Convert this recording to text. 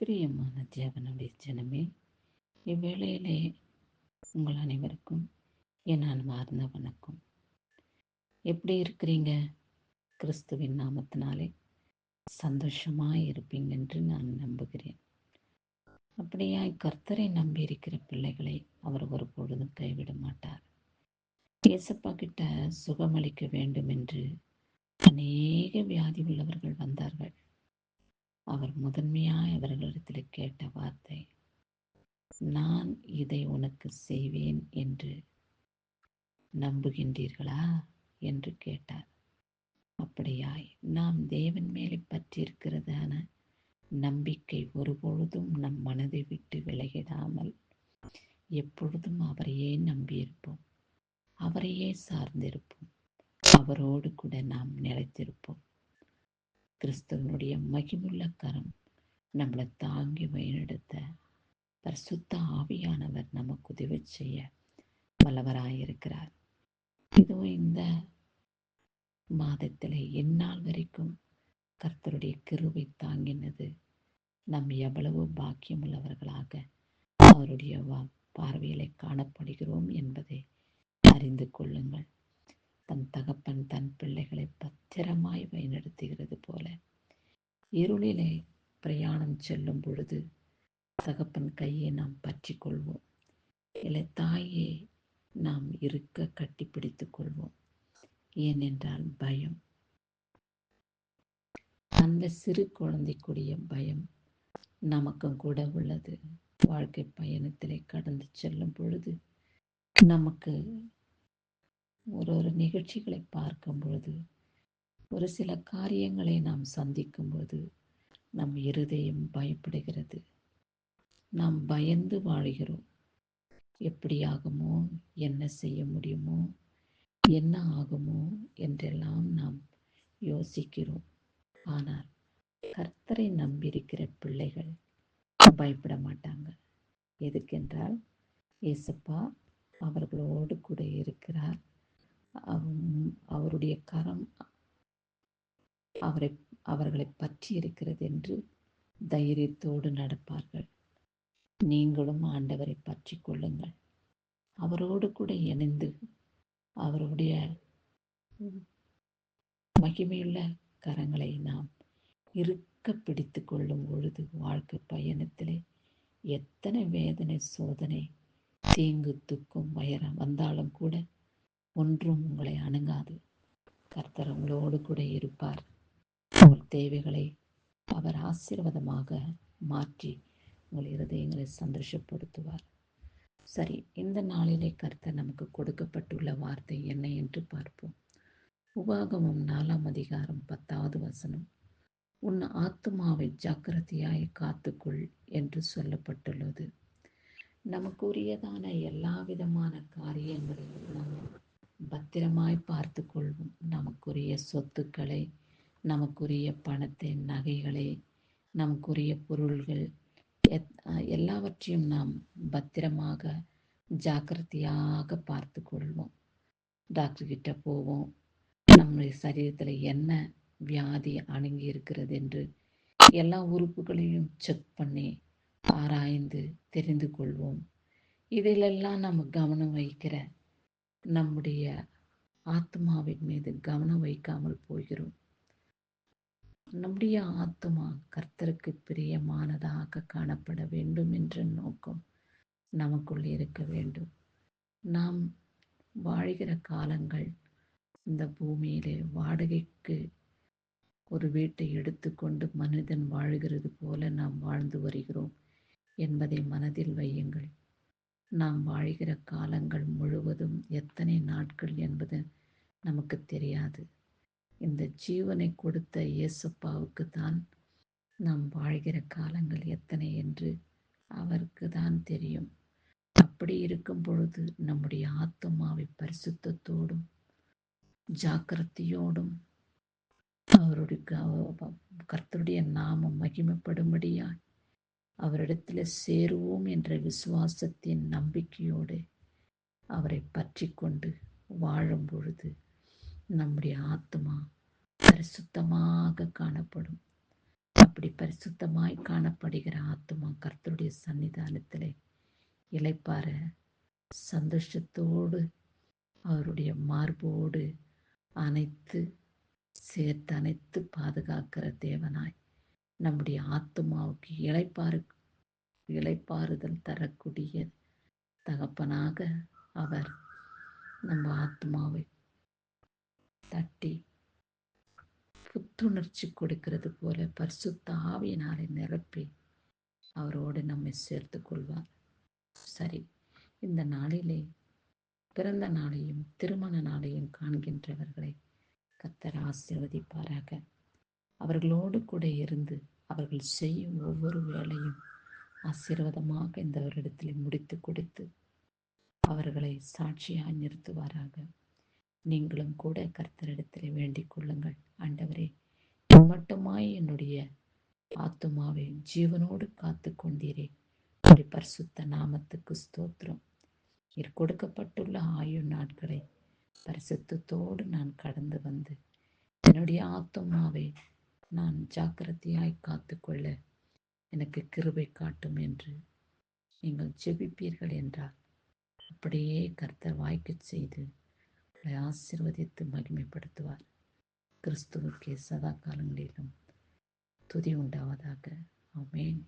பிரியமான தேவனுடைய ஜனமே, இவ்வேளையிலே உங்கள் அனைவருக்கும் என் அன்பார்ந்த வணக்கம். எப்படி இருக்கிறீங்க? கிறிஸ்துவின் நாமத்தினாலே சந்தோஷமாய் இருப்பீங்க என்று நான் நம்புகிறேன். அப்படியாய் கர்த்தரை நம்பி இருக்கிற பிள்ளைகளை அவர் ஒரு பொழுதும் கைவிட மாட்டார். இயேசப்பா கிட்ட சுகமளிக்க வேண்டும் என்று அநேக வியாதி உள்ளவர்கள் வந்தார்கள். அவர் முதன்மையாய் அவர்களிடத்தில் கேட்ட வார்த்தை, நான் இதை உனக்கு செய்வேன் என்று நம்புகின்றீர்களா என்று கேட்டார். அப்படியாய் நாம் தேவன் மேலே பற்றியிருக்கிறதான நம்பிக்கை ஒருபொழுதும் நம் மனதை விட்டு விலகிடாமல் எப்பொழுதும் அவரையே நம்பியிருப்போம், அவரையே சார்ந்திருப்போம், அவரோடு கூட நாம் நிலைத்திருப்போம். கிறிஸ்துவனுடைய மகிமுள்ள கரம் நம்மளை தாங்கி வழிநடத்த பரிசுத்த ஆவியானவர் நமக்கு உதவி செய்ய வல்லவராயிருக்கிறார். இதோ இந்த மாதத்தில் இந்நாள் வரைக்கும் கர்த்தருடைய கிருபை தாங்கினது நம் எவ்வளவு பாக்கியம் உள்ளவர்களாக அவருடைய பார்வையிலே காணப்படுகிறோம் என்பதை அறிந்து கொள்ளுங்கள். தன் தகப்பன் தன் பிள்ளைகளை பத்திரமாய் வழிநடத்துகிறது போல இருளிலே பிரயாணம் செல்லும் பொழுது தகப்பன் கையை நாம் பற்றி கொள்வோம், இல்லை தாயை நாம் இருக்க கட்டி பிடித்துக் கொள்வோம். ஏனென்றால் பயம், அந்த சிறு குழந்தைக்குரிய பயம் நமக்கும் கூட உள்ளது. வாழ்க்கை பயணத்திலே கடந்து செல்லும் பொழுது நமக்கு ஒரு நிகழ்ச்சிகளை பார்க்கும் பொழுது, ஒரு சில காரியங்களை நாம் சந்திக்கும் போது நம் இருதயம் பயப்படுகிறது. நாம் பயந்து வாழுகிறோம். எப்படி ஆகுமோ, என்ன செய்ய முடியுமோ, என்ன ஆகுமோ என்றெல்லாம் நாம் யோசிக்கிறோம். ஆனால் கர்த்தரை நம்பியிருக்கிற பிள்ளைகள் பயப்பட மாட்டாங்க. எதுக்கென்றால் இயேசப்பா அவர்களோடு கூட இருக்கிறார். அவருடைய கரம் அவர்களை பற்றி இருக்கிறது என்று தைரியத்தோடு நடப்பார்கள். நீங்களும் ஆண்டவரை பற்றி கொள்ளுங்கள். அவரோடு கூட இணைந்து அவருடைய மகிமையுள்ள கரங்களை நாம் இருக்க பிடித்து கொள்ளும் பொழுது வாழ்க்கை பயணத்திலே எத்தனை வேதனை, சோதனை, தீங்கு, துக்கம், வந்தாலும் கூட ஒன்றும் உங்களை அணுகாது. கர்த்தர் உங்களோடு கூட இருப்பார். உங்கள் தேவைகளை அவர் ஆசீர்வாதமாக மாற்றி உங்கள் இருதயங்களை சந்தோஷப்படுத்துவார். சரி, இந்த நாளிலே கர்த்தர் நமக்கு கொடுக்கப்பட்டுள்ள வார்த்தை என்ன என்று பார்ப்போம். உபாகமம் 4ஆம் அதிகாரம் 10வது வசனம், உன் ஆத்துமாவை ஜாக்கிரதையாய் காத்துக்கொள் என்று சொல்லப்பட்டுள்ளது. நமக்குரியதான எல்லா விதமான காரியங்களையும் நாம் பத்திரமாய் பார்த்து கொள்வோம். நமக்குரிய சொத்துக்களை, நமக்குரிய பணத்தை, நகைகளை, நமக்குரிய பொருள்கள் எல்லாவற்றையும் நாம் பத்திரமாக ஜாக்கிரதையாக பார்த்து கொள்வோம். டாக்டர்கிட்ட போவோம், நம்முடைய சரீரத்தில் என்ன வியாதி அணுகி இருக்கிறது என்று எல்லா உறுப்புகளையும் செக் பண்ணி ஆராய்ந்து தெரிந்து கொள்வோம். இதிலெல்லாம் நம்ம கவனம் வைக்கிற நம்முடைய ஆத்மாவின் மீது கவனம் வைக்காமல் போகிறோம். நம்முடைய ஆத்மா கர்த்தருக்கு பிரியமானதாக காணப்பட வேண்டும் என்ற நோக்கம் நமக்குள் இருக்க வேண்டும். நாம் வாழ்கிற காலங்கள் இந்த பூமியிலே வாடகைக்கு ஒரு வீட்டை எடுத்துக்கொண்டு மனிதன் வாழ்கிறது போல நாம் வாழ்ந்து வருகிறோம் என்பதை மனதில் வையுங்கள். நாம் வாழ்கிற காலங்கள் முழுவதும் எத்தனை நாட்கள் என்பது நமக்கு தெரியாது. இந்த ஜீவனை கொடுத்த இயேசப்பாவுக்கு தான் நாம் வாழ்கிற காலங்கள் எத்தனை என்று அவருக்கு தான் தெரியும். அப்படி இருக்கும் பொழுது நம்முடைய ஆத்மாவை பரிசுத்தத்தோடும் ஜாக்கிரதையோடும் அவருடைய கர்த்தருடைய நாமம் மகிமைப்படும்படியாய் அவரிடத்தில் சேருவோம் என்ற விசுவாசத்தின் நம்பிக்கையோடு அவரை பற்றி கொண்டு வாழும் பொழுது நம்முடைய ஆத்மா பரிசுத்தமாக காணப்படும். அப்படி பரிசுத்தமாய் காணப்படுகிற ஆத்துமா கர்த்தருடைய சன்னிதானத்திலே இளைப்பாற சந்தோஷத்தோடு அவருடைய மார்போடு அனைத்து சேர்த்து அனைத்து பாதுகாக்கிற தேவனாய் நம்முடைய ஆத்துமாவுக்கு இளைப்பாறுதல் தரக்கூடிய தகப்பனாக அவர் நம்ம ஆத்மாவை தட்டி புத்துணர்ச்சி கொடுக்கிறது போல பரிசுத்த ஆவியினாலே நிரப்பி அவரோடு நம்மை சேர்த்து கொள்வார். சரி, இந்த நாளிலே பிறந்த நாளையும் திருமண நாளையும் காண்கின்றவர்களை கர்த்தர் ஆசீர்வதிப்பாராக. அவர்களோடு கூட இருந்து அவர்கள் செய்யும் ஒவ்வொரு வேலையும் ஆசீர்வாதமாக இந்த வருடத்தில் முடித்து கொடுத்து அவர்களை சாட்சியாய் நிறுத்துவாராக. நீங்களும் கூட கர்த்தரிடத்தில் வேண்டிக் கொள்ளுங்கள். ஆண்டவரே, மட்டுமாய் என்னுடைய ஆத்துமாவை ஜீவனோடு காத்து கொண்டீரே, உடைய பரிசுத்த நாமத்துக்கு ஸ்தோத்திரம். நீர் கொடுக்கப்பட்டுள்ள ஆயுள் நாட்களை பரிசுத்தத்தோடு நான் கடந்து வந்து என்னுடைய ஆத்துமாவை நான் ஜாக்கிரதையாய் காத்துக்கொள்ள எனக்கு கிருபை காட்டும் என்று நீங்கள் ஜெபிப்பீர்கள் என்றால் அப்படியே கர்த்தர் வாய்க்கு செய்து உங்களை ஆசீர்வதித்து மகிமைப்படுத்துவார். கிறிஸ்துவுக்கே சதா காலங்களிலும் துதி உண்டாவதாக. ஆமென்.